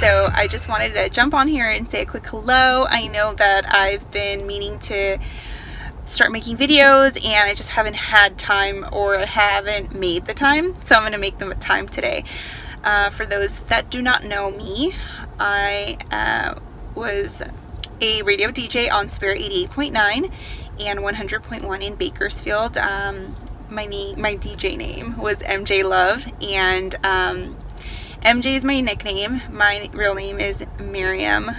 So I just wanted to jump on here and say a quick hello. I know that I've been meaning to start making videos and I just haven't had time or haven't made the time, so I'm going to make them a time today. For those that do not know me, I was a radio DJ on Spirit 88.9 and 100.1 in Bakersfield. My DJ name was MJ Love, and MJ is my nickname. My real name is Miriam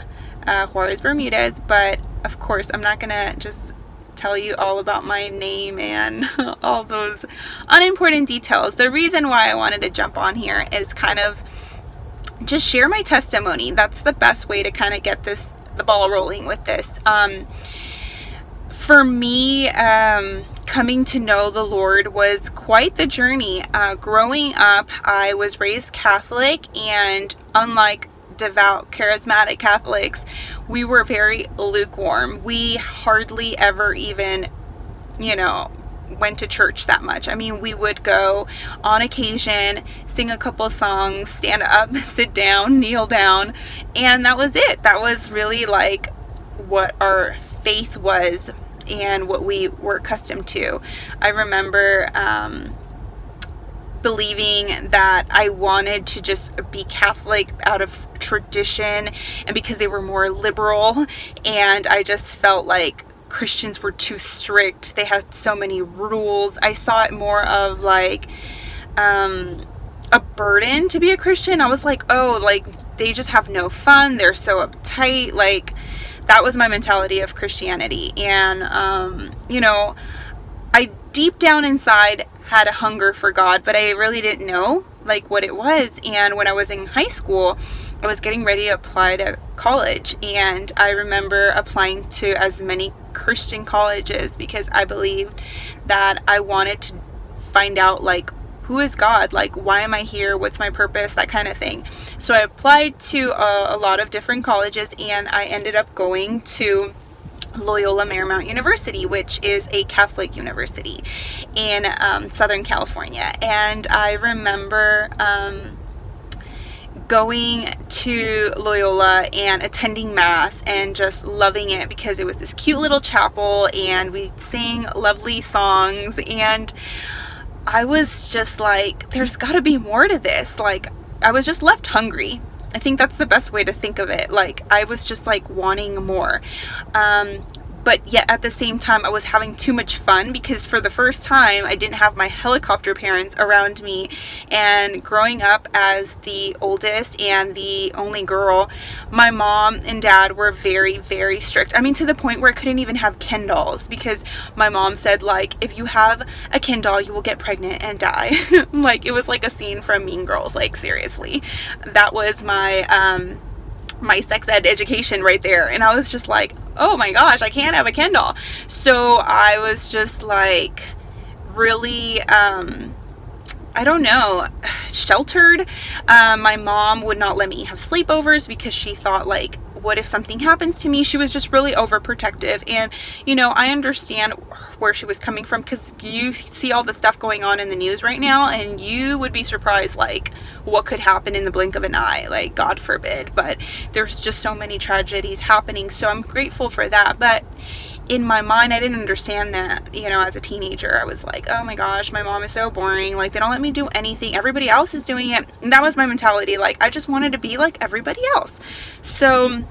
Juarez Bermudez, but of course I'm not gonna just tell you all about my name and all those unimportant details. The reason why I wanted to jump on here is kind of just share my testimony. That's the best way to kind of get the ball rolling with this. For me, coming to know the Lord was quite the journey. Growing up, I was raised Catholic, and unlike devout, charismatic Catholics, we were very lukewarm. We hardly ever even, went to church that much. I mean, we would go on occasion, sing a couple of songs, stand up, sit down, kneel down, and that was it. That was really like what our faith was and what we were accustomed to. I remember believing that I wanted to just be Catholic out of tradition and because they were more liberal, and I just felt like Christians were too strict. They had so many rules. I saw it more of like a burden to be a Christian. I was like, oh, like they just have no fun. They're so uptight. Like that was my mentality of Christianity. And, I deep down inside had a hunger for God, but I really didn't know like what it was. And when I was in high school, I was getting ready to apply to college, and I remember applying to as many Christian colleges because I believed that I wanted to find out like, who is God? Like, why am I here? What's my purpose? That kind of thing. So I applied to a lot of different colleges, and I ended up going to Loyola Marymount University, which is a Catholic university in Southern California. And I remember going to Loyola and attending Mass and just loving it because it was this cute little chapel and we sang lovely songs, and I was just like, there's got to be more to this. Like, I was just left hungry. I think that's the best way to think of it. Like, I was just like wanting more. But yet at the same time, I was having too much fun because for the first time, I didn't have my helicopter parents around me. And growing up as the oldest and the only girl, my mom and dad were very, very strict. I mean, to the point where I couldn't even have Ken dolls because my mom said, like, if you have a Ken doll, you will get pregnant and die. Like, it was like a scene from Mean Girls. Like, seriously. That was my sex ed education right there. And I was just like, oh my gosh, I can't have a Ken doll. So I was just like really, I don't know, sheltered. My mom would not let me have sleepovers because she thought like, what if something happens to me? She was just really overprotective. And, I understand where she was coming from because you see all the stuff going on in the news right now and you would be surprised like what could happen in the blink of an eye, like God forbid. But there's just so many tragedies happening. So I'm grateful for that. But in my mind, I didn't understand that, as a teenager. I was like, oh my gosh, my mom is so boring. Like, they don't let me do anything. Everybody else is doing it. And that was my mentality. Like, I just wanted to be like everybody else. So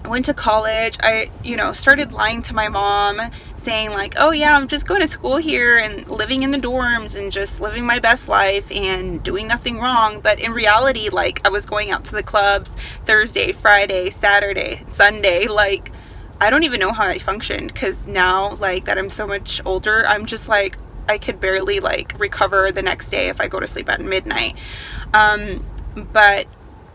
I went to college. I, started lying to my mom, saying like, oh yeah, I'm just going to school here and living in the dorms and just living my best life and doing nothing wrong. But in reality, like, I was going out to the clubs Thursday, Friday, Saturday, Sunday. Like, I don't even know how I functioned because now, like, that I'm so much older, I'm just like, I could barely like recover the next day if I go to sleep at midnight. But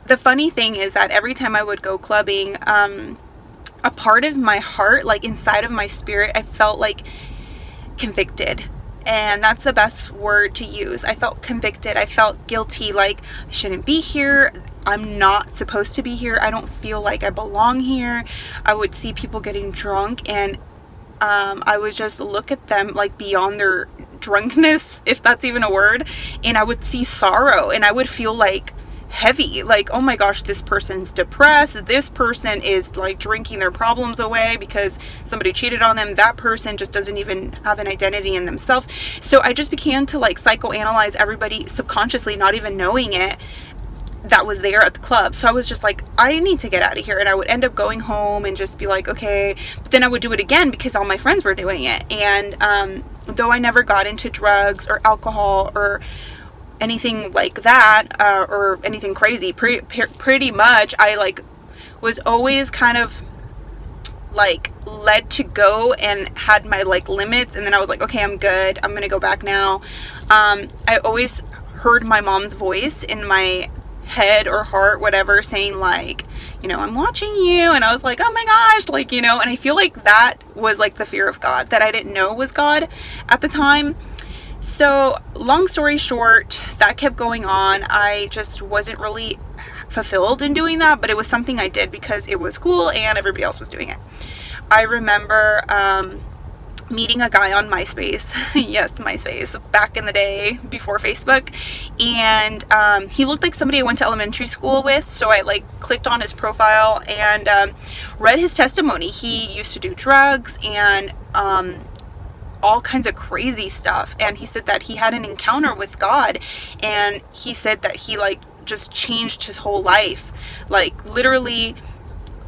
the funny thing is that every time I would go clubbing, a part of my heart, like inside of my spirit, I felt like convicted. And that's the best word to use. I felt convicted. I felt guilty, like I shouldn't be here. I'm not supposed to be here. I don't feel like I belong here. I would see people getting drunk and I would just look at them like beyond their drunkenness, if that's even a word, and I would see sorrow and I would feel like heavy. Like, oh my gosh, this person's depressed. This person is like drinking their problems away because somebody cheated on them. That person just doesn't even have an identity in themselves. So I just began to like psychoanalyze everybody subconsciously, not even knowing it, that was there at the club. So I was just like, I need to get out of here. And I would end up going home and just be like, okay. But then I would do it again because all my friends were doing it. And though I never got into drugs or alcohol or anything like that, or anything crazy, pretty much I like was always kind of like led to go and had my like limits. And then I was like, okay, I'm good. I'm gonna go back now. I always heard my mom's voice in my head or heart, whatever, saying like, you know, I'm watching you. And I was like, oh my gosh, like, you know, and I feel like that was like the fear of God that I didn't know was God at the time. So long story short, that kept going on. I just wasn't really fulfilled in doing that, but it was something I did because it was cool and everybody else was doing it. I remember meeting a guy on MySpace. Yes, MySpace, back in the day before Facebook. And he looked like somebody I went to elementary school with. So I like clicked on his profile and read his testimony. He used to do drugs and all kinds of crazy stuff. And he said that he had an encounter with God. And he said that he like just changed his whole life, like literally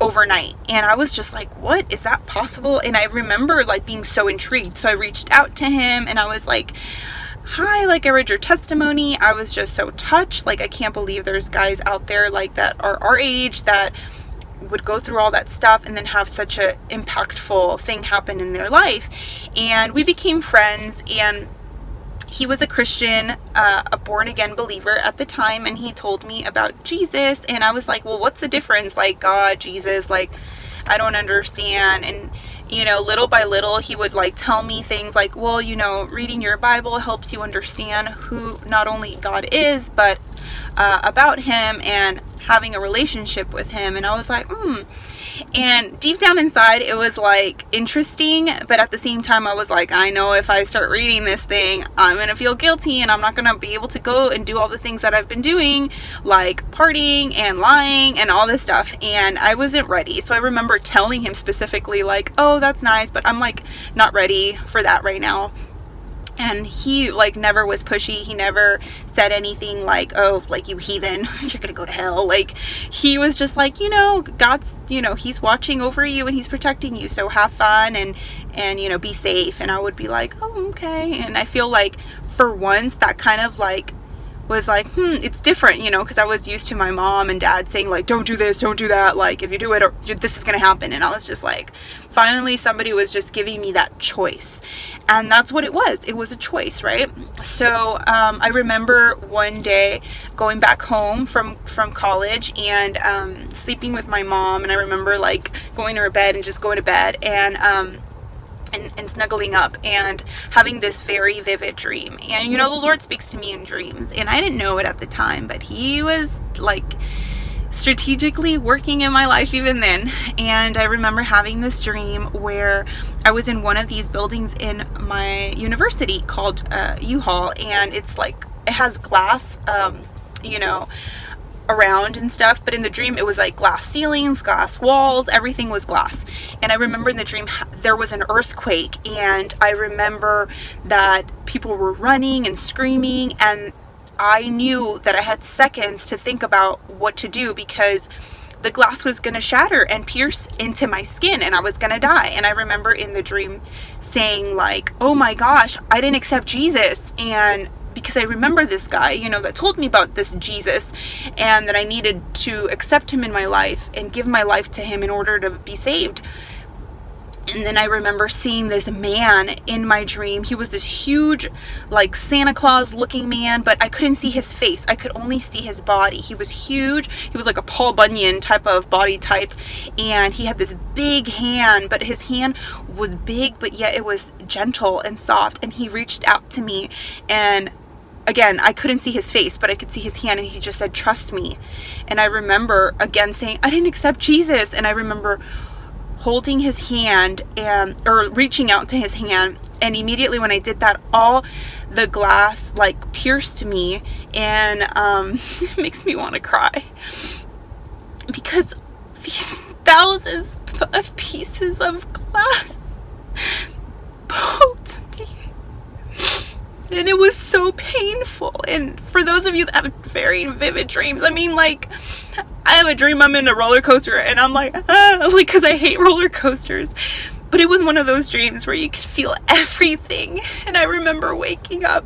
overnight. And I was just like, what, is that possible? And I remember like being so intrigued. So I reached out to him and I was like, hi, like I read your testimony. I was just so touched. Like, I can't believe there's guys out there like that are our age that would go through all that stuff and then have such a impactful thing happen in their life. And we became friends, and he was a Christian, a born-again believer at the time, and he told me about Jesus, and I was like, well, what's the difference? Like, God, Jesus, like, I don't understand. And, you know, little by little, he would, like, tell me things like, well, you know, reading your Bible helps you understand who not only God is, but about him and having a relationship with him. And I was like, And deep down inside, it was like interesting, but at the same time, I was like, I know if I start reading this thing, I'm gonna feel guilty and I'm not gonna be able to go and do all the things that I've been doing, like partying and lying and all this stuff. And I wasn't ready. So I remember telling him specifically, like, oh, that's nice, but I'm like not ready for that right now. And he like never was pushy. He never said anything like, oh, like, you heathen, you're gonna go to hell. Like, he was just like, you know, God's, you know, he's watching over you and he's protecting you. So have fun and, you know, be safe. And I would be like, oh, okay. And I feel like for once that kind of like was like, it's different, you know, because I was used to my mom and dad saying like, don't do this, don't do that. Like, if you do it, or this is going to happen. And I was just like, finally, somebody was just giving me that choice. And that's what it was. It was a choice, right? So I remember one day going back home from college and sleeping with my mom. And I remember like going to her bed and just going to bed and snuggling up and having this very vivid dream. And, you know, the Lord speaks to me in dreams. And I didn't know it at the time, but he was like strategically working in my life even then. And I remember having this dream where I was in one of these buildings in my university called U-Haul, and it's like, it has glass, you know, around and stuff, but in the dream it was like glass ceilings, glass walls, everything was glass. And I remember in the dream there was an earthquake, and I remember that people were running and screaming, and I knew that I had seconds to think about what to do because the glass was going to shatter and pierce into my skin and I was going to die. And I remember in the dream saying like, oh my gosh, I didn't accept Jesus. And because I remember this guy, you know, that told me about this Jesus and that I needed to accept him in my life and give my life to him in order to be saved. And then I remember seeing this man in my dream. He was this huge, like Santa Claus looking man, but I couldn't see his face. I could only see his body. He was huge. He was like a Paul Bunyan type of body type. And he had this big hand, but his hand was big, but yet it was gentle and soft. And he reached out to me, and again, I couldn't see his face, but I could see his hand, and he just said, trust me. And I remember again saying, I didn't accept Jesus. And I remember holding his hand or reaching out to his hand. And immediately when I did that, all the glass like pierced me, and it makes me want to cry, because these thousands of pieces of glass poked me, and it was so painful. And for those of you that have very vivid dreams, I mean, like, I have a dream I'm in a roller coaster and I'm like, like, because I hate roller coasters. But it was one of those dreams where you could feel everything. And I remember waking up.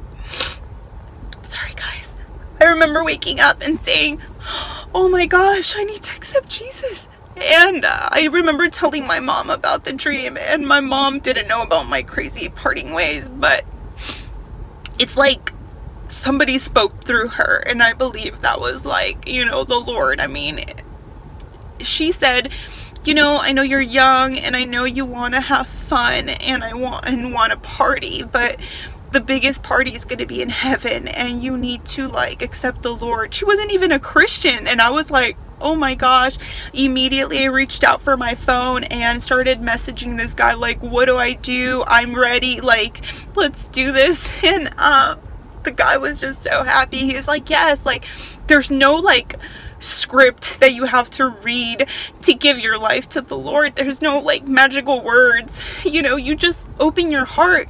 Sorry, guys. I remember waking up and saying, oh my gosh, I need to accept Jesus. And I remember telling my mom about the dream. And my mom didn't know about my crazy parting ways. But it's like somebody spoke through her. And I believe that was like, you know, the Lord. I mean, she said, you know, I know you're young and I know you want to have fun and want to party, but the biggest party is going to be in heaven and you need to like accept the Lord. She wasn't even a Christian, and I was like, oh my gosh. Immediately I reached out for my phone and started messaging this guy like, what do I do? I'm ready. Like, let's do this. And the guy was just so happy. He was like, yes, like there's no like script that you have to read to give your life to the Lord. There's no like magical words, you know, you just open your heart,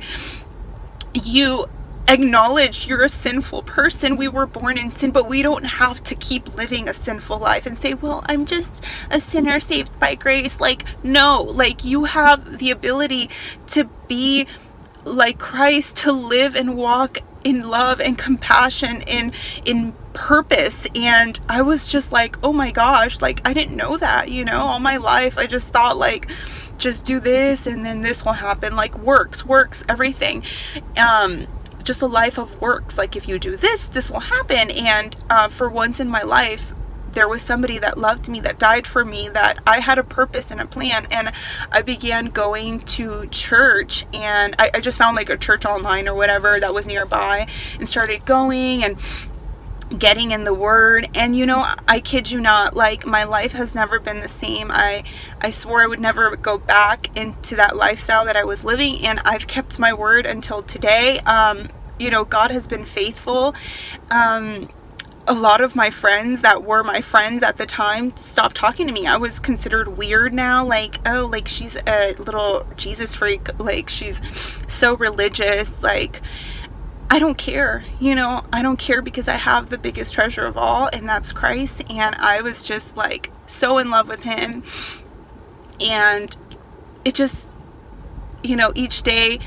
you acknowledge you're a sinful person. We were born in sin, but we don't have to keep living a sinful life and say, well, I'm just a sinner saved by grace. Like, no, like you have the ability to be like Christ, to live and walk in love and compassion, in purpose. And I was just like, oh my gosh, like I didn't know that, you know, all my life I just thought like, just do this and then this will happen, like works, everything. Just a life of works, like if you do this, this will happen. And for once in my life, there was somebody that loved me, that died for me, that I had a purpose and a plan. And I began going to church, and I just found like a church online or whatever that was nearby and started going and getting in the word. And you know, I kid you not, like my life has never been the same. I swore I would never go back into that lifestyle that I was living, and I've kept my word until today. You know, God has been faithful. A lot of my friends that were my friends at the time stopped talking to me. I was considered weird now, like, oh, like she's a little Jesus freak, like she's so religious. Like, I don't care, you know, I don't care, because I have the biggest treasure of all, and that's Christ. And I was just like so in love with him, and it just, you know, each day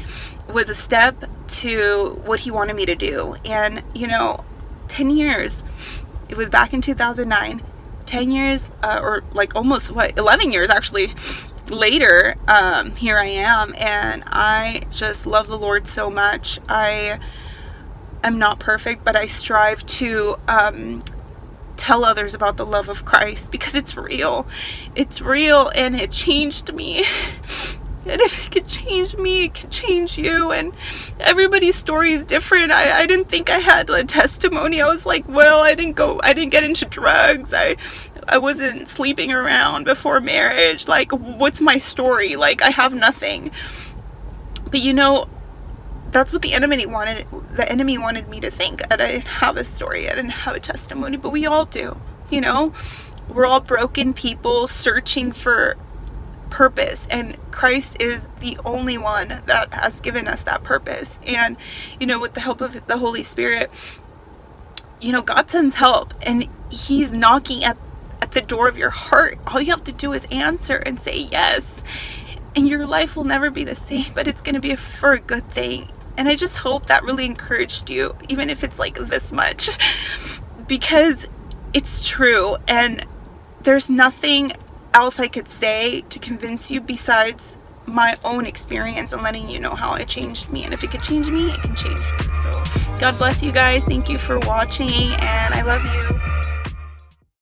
was a step to what he wanted me to do. And you know, 10 years, it was back in 2009, 10 years or like almost 11 years actually later, here I am, and I just love the Lord so much. I am not perfect, but I strive to tell others about the love of Christ, because it's real, and it changed me. And if it could change me, it could change you. And everybody's story is different. I didn't think I had a testimony. I was like, well, I didn't get into drugs. I wasn't sleeping around before marriage. Like, what's my story? Like, I have nothing. But you know, that's what the enemy wanted. The enemy wanted me to think that I didn't have a story. I didn't have a testimony, but we all do, you know? We're all broken people searching for purpose, and Christ is the only one that has given us that purpose. And you know, with the help of the Holy Spirit, you know, God sends help, and he's knocking at the door of your heart. All you have to do is answer and say yes, and your life will never be the same, but it's going to be for a good thing. And I just hope that really encouraged you, even if it's like this much, because it's true, and there's nothing else I could say to convince you besides my own experience and letting you know how it changed me. And if it could change me, it can change you. So God bless you guys. Thank you for watching, and I love you.